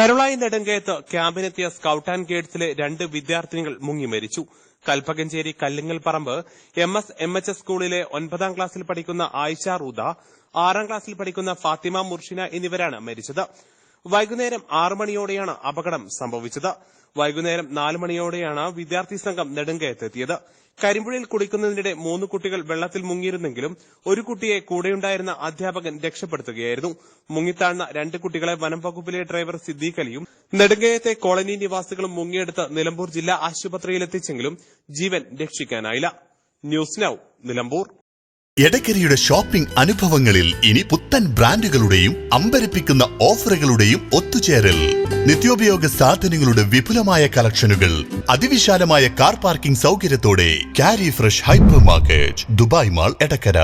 Karulai നെടുങ്കയത്ത് ക്യാമ്പിനെത്തിയ scout and ഗൈഡ്സിലെ 2 വിദ്യാർത്ഥിനികൾ മുങ്ങി മരിച്ചു. കൽപ്പകഞ്ചേരി കല്ലിങ്ങൽ പറമ്പ് MSMHS സ്കൂളിലെ 9ാം ക്ലാസ്സിൽ പഠിക്കുന്ന ആയിഷ റൂദ, 6ാം ക്ലാസ്സിൽ പഠിക്കുന്ന ഫാത്തിമ മുർഷിന എന്നിവരാണ് മരിച്ചത്. വൈകുന്നേരം 6 മണിയോടെയാണ് അപകടം സംഭവിച്ചത്. വൈകുന്നേരം 4 മണിയോടെയാണ് വിദ്യാർത്ഥി സംഘം നെടുങ്കയത്തെത്തിയത്. കരിമ്പുഴയിൽ കുളിക്കുന്നതിനിടെ 3 കുട്ടികൾ വെള്ളത്തിൽ മുങ്ങിയിരുന്നെങ്കിലും ഒരു കുട്ടിയെ കൂടെയുണ്ടായിരുന്ന അധ്യാപകൻ രക്ഷപ്പെടുത്തുകയായിരുന്നു. മുങ്ങിത്താഴ്ന്ന 2 കുട്ടികളെ വനം വകുപ്പിലെ ഡ്രൈവർ സിദ്ദീഖ് അലിയും നെടുങ്കയത്തെ കോളനി നിവാസികളും മുങ്ങിയെടുത്ത് നിലമ്പൂർ ജില്ലാ ആശുപത്രിയിലെത്തിച്ചെങ്കിലും ജീവൻ രക്ഷിക്കാനായില്ല. News now, Nilambur. എടക്കരയുടെ ഷോപ്പിംഗ് അനുഭവങ്ങളിൽ ഇനി പുത്തൻ ബ്രാൻഡുകളുടെയും അമ്പരപ്പിക്കുന്ന ഓഫറുകളുടെയും ഒത്തുചേരൽ. നിത്യോപയോഗ സാധനങ്ങളുടെ വിപുലമായ കളക്ഷനുകൾ, അതിവിശാലമായ കാർ പാർക്കിംഗ് സൗകര്യത്തോടെ കാരി fresh hypermarket, Dubai mall, Edakkara.